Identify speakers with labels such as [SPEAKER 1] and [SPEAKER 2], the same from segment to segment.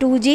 [SPEAKER 1] 2G,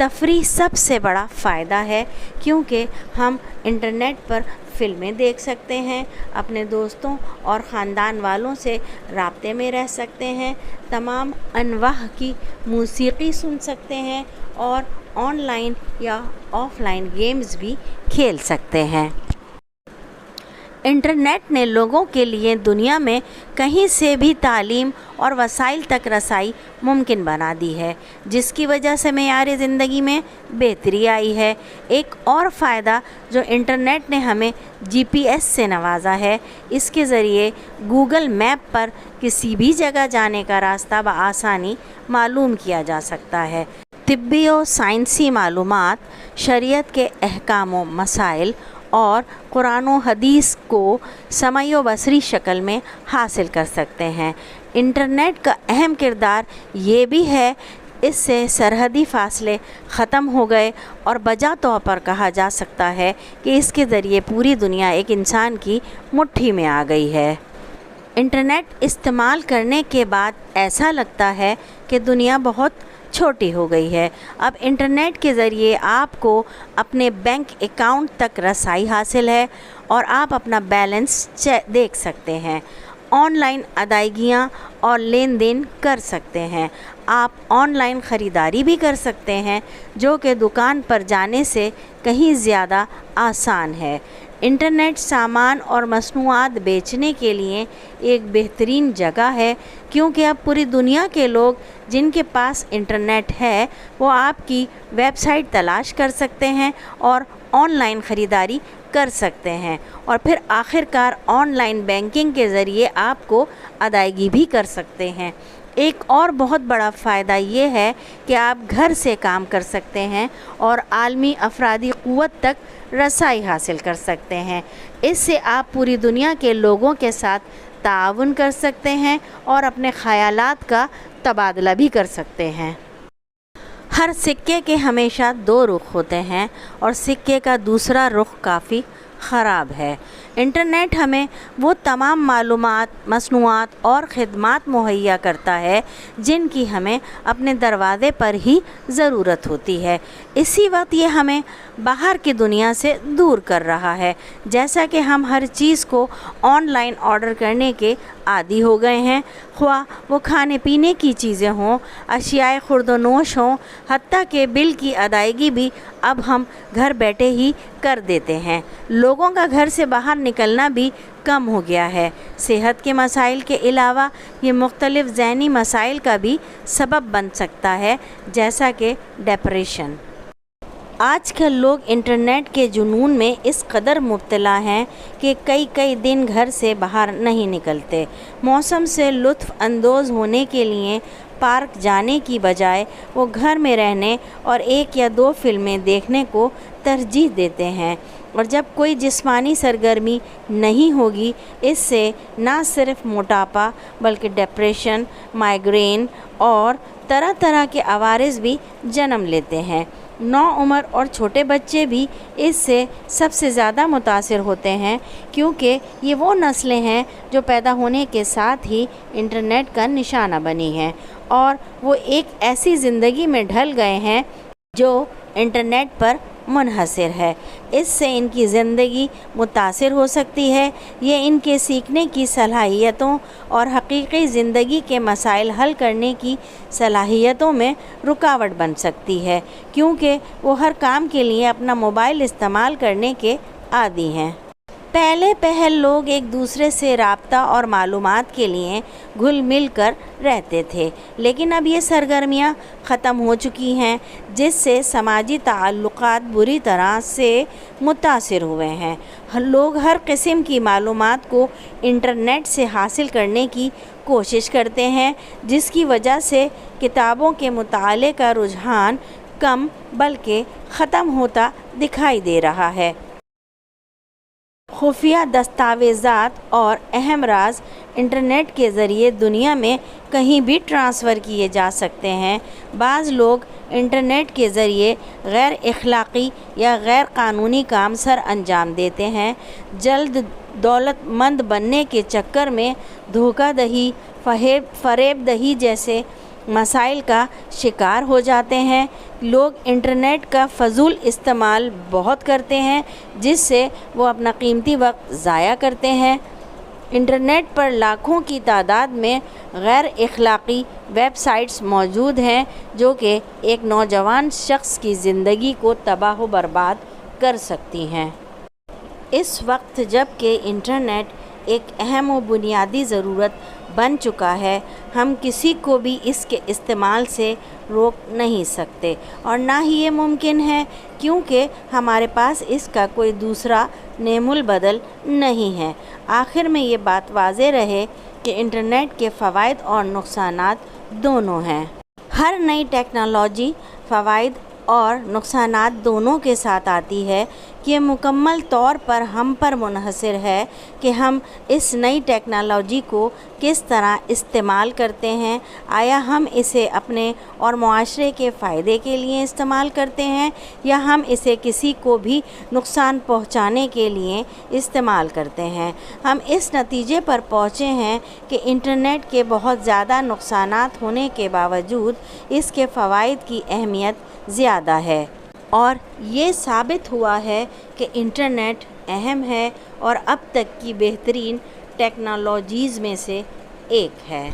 [SPEAKER 1] تفریح سب سے بڑا فائدہ ہے، کیونکہ ہم انٹرنیٹ پر فلمیں دیکھ سکتے ہیں، اپنے دوستوں اور خاندان والوں سے رابطے میں رہ سکتے ہیں، تمام انواع کی موسیقی سن سکتے ہیں اور آن لائن یا آف لائن گیمز بھی کھیل سکتے ہیں۔ انٹرنیٹ نے لوگوں کے لیے دنیا میں کہیں سے بھی تعلیم اور وسائل تک رسائی ممکن بنا دی ہے، جس کی وجہ سے معیار زندگی میں بہتری آئی ہے۔ ایک اور فائدہ جو انٹرنیٹ نے ہمیں جی پی ایس سے نوازا ہے، اس کے ذریعے گوگل میپ پر کسی بھی جگہ جانے کا راستہ بآسانی معلوم کیا جا سکتا ہے۔ طبی و سائنسی معلومات، شریعت کے احکام و مسائل اور قرآن و حدیث کو سمعی و بصری شکل میں حاصل کر سکتے ہیں۔ انٹرنیٹ کا اہم کردار یہ بھی ہے، اس سے سرحدی فاصلے ختم ہو گئے اور بجا طور پر کہا جا سکتا ہے کہ اس کے ذریعے پوری دنیا ایک انسان کی مٹھی میں آ گئی ہے۔ انٹرنیٹ استعمال کرنے کے بعد ایسا لگتا ہے کہ دنیا بہت چھوٹی ہو گئی ہے۔ اب انٹرنیٹ کے ذریعے آپ کو اپنے بینک اکاؤنٹ تک رسائی حاصل ہے اور آپ اپنا بیلنس دیکھ سکتے ہیں، آن لائن ادائیگیاں اور لین دین کر سکتے ہیں۔ آپ آن لائن خریداری بھی کر سکتے ہیں، جو کہ دکان پر جانے سے کہیں زیادہ آسان ہے۔ انٹرنیٹ سامان اور مصنوعات بیچنے کے لیے ایک بہترین جگہ ہے، کیونکہ اب پوری دنیا کے لوگ جن کے پاس انٹرنیٹ ہے وہ آپ کی ویب سائٹ تلاش کر سکتے ہیں اور آن لائن خریداری کر سکتے ہیں، اور پھر آخرکار آن لائن بینکنگ کے ذریعے آپ کو ادائیگی بھی کر سکتے ہیں۔ ایک اور بہت بڑا فائدہ یہ ہے کہ آپ گھر سے کام کر سکتے ہیں اور عالمی افرادی قوت تک رسائی حاصل کر سکتے ہیں۔ اس سے آپ پوری دنیا کے لوگوں کے ساتھ تعاون کر سکتے ہیں اور اپنے خیالات کا تبادلہ بھی کر سکتے ہیں۔ ہر سکے کے ہمیشہ دو رخ ہوتے ہیں اور سکے کا دوسرا رخ کافی خراب ہے۔ انٹرنیٹ ہمیں وہ تمام معلومات، مصنوعات اور خدمات مہیا کرتا ہے جن کی ہمیں اپنے دروازے پر ہی ضرورت ہوتی ہے۔ اسی وقت یہ ہمیں باہر کی دنیا سے دور کر رہا ہے، جیسا کہ ہم ہر چیز کو آن لائن آرڈر کرنے کے عادی ہو گئے ہیں، خواہ وہ کھانے پینے کی چیزیں ہوں، اشیاء خورد و نوش ہوں، حتیٰ کہ بل کی ادائیگی بھی اب ہم گھر بیٹھے ہی کر دیتے ہیں۔ لوگوں کا گھر سے باہر نکلنا بھی کم ہو گیا ہے۔ صحت کے مسائل کے علاوہ یہ مختلف ذہنی مسائل کا بھی سبب بن سکتا ہے، جیسا کہ ڈپریشن۔ آج کل لوگ انٹرنیٹ کے جنون میں اس قدر مبتلا ہیں کہ کئی دن گھر سے باہر نہیں نکلتے۔ موسم سے لطف اندوز ہونے کے لیے پارک جانے کی بجائے وہ گھر میں رہنے اور ایک یا دو فلمیں دیکھنے کو ترجیح دیتے ہیں، اور جب کوئی جسمانی سرگرمی نہیں ہوگی، اس سے نہ صرف موٹاپا بلکہ ڈپریشن، مائیگرین اور طرح کے عوارض بھی جنم لیتے ہیں۔ نوعمر اور چھوٹے بچے بھی اس سے سب سے زیادہ متاثر ہوتے ہیں، کیونکہ یہ وہ نسلیں ہیں جو پیدا ہونے کے ساتھ ہی انٹرنیٹ کا نشانہ بنی ہیں، اور وہ ایک ایسی زندگی میں ڈھل گئے ہیں جو انٹرنیٹ پر منحصر ہے۔ اس سے ان کی زندگی متاثر ہو سکتی ہے۔ یہ ان کے سیکھنے کی صلاحیتوں اور حقیقی زندگی کے مسائل حل کرنے کی صلاحیتوں میں رکاوٹ بن سکتی ہے، کیونکہ وہ ہر کام کے لیے اپنا موبائل استعمال کرنے کے عادی ہیں۔ پہلے لوگ ایک دوسرے سے رابطہ اور معلومات کے لیے گھل مل کر رہتے تھے، لیکن اب یہ سرگرمیاں ختم ہو چکی ہیں، جس سے سماجی تعلقات بری طرح سے متاثر ہوئے ہیں۔ لوگ ہر قسم کی معلومات کو انٹرنیٹ سے حاصل کرنے کی کوشش کرتے ہیں، جس کی وجہ سے کتابوں کے مطالعے کا رجحان کم بلکہ ختم ہوتا دکھائی دے رہا ہے۔ خفیہ دستاویزات اور اہم راز انٹرنیٹ کے ذریعے دنیا میں کہیں بھی ٹرانسفر کیے جا سکتے ہیں۔ بعض لوگ انٹرنیٹ کے ذریعے غیر اخلاقی یا غیر قانونی کام سر انجام دیتے ہیں۔ جلد دولت مند بننے کے چکر میں دھوکہ دہی، فریب دہی جیسے مسائل کا شکار ہو جاتے ہیں۔ لوگ انٹرنیٹ کا فضول استعمال بہت کرتے ہیں، جس سے وہ اپنا قیمتی وقت ضائع کرتے ہیں۔ انٹرنیٹ پر لاکھوں کی تعداد میں غیر اخلاقی ویب سائٹس موجود ہیں جو کہ ایک نوجوان شخص کی زندگی کو تباہ و برباد کر سکتی ہیں۔ اس وقت جب کہ انٹرنیٹ ایک اہم و بنیادی ضرورت بن چکا ہے، ہم کسی کو بھی اس کے استعمال سے روک نہیں سکتے، اور نہ ہی یہ ممکن ہے، کیونکہ ہمارے پاس اس کا کوئی دوسرا نعم البدل نہیں ہے۔ آخر میں یہ بات واضح رہے کہ انٹرنیٹ کے فوائد اور نقصانات دونوں ہیں۔ ہر نئی ٹیکنالوجی فوائد اور نقصانات دونوں کے ساتھ آتی ہے۔ یہ مکمل طور پر ہم پر منحصر ہے کہ ہم اس نئی ٹیکنالوجی کو کس طرح استعمال کرتے ہیں۔ آیا ہم اسے اپنے اور معاشرے کے فائدے کے لیے استعمال کرتے ہیں، یا ہم اسے کسی کو بھی نقصان پہنچانے کے لیے استعمال کرتے ہیں؟ ہم اس نتیجے پر پہنچے ہیں کہ انٹرنیٹ کے بہت زیادہ نقصانات ہونے کے باوجود اس کے فوائد کی اہمیت زیادہ ہے، اور یہ ثابت ہوا ہے کہ انٹرنیٹ اہم ہے اور اب تک کی بہترین ٹیکنالوجیز میں سے ایک ہے۔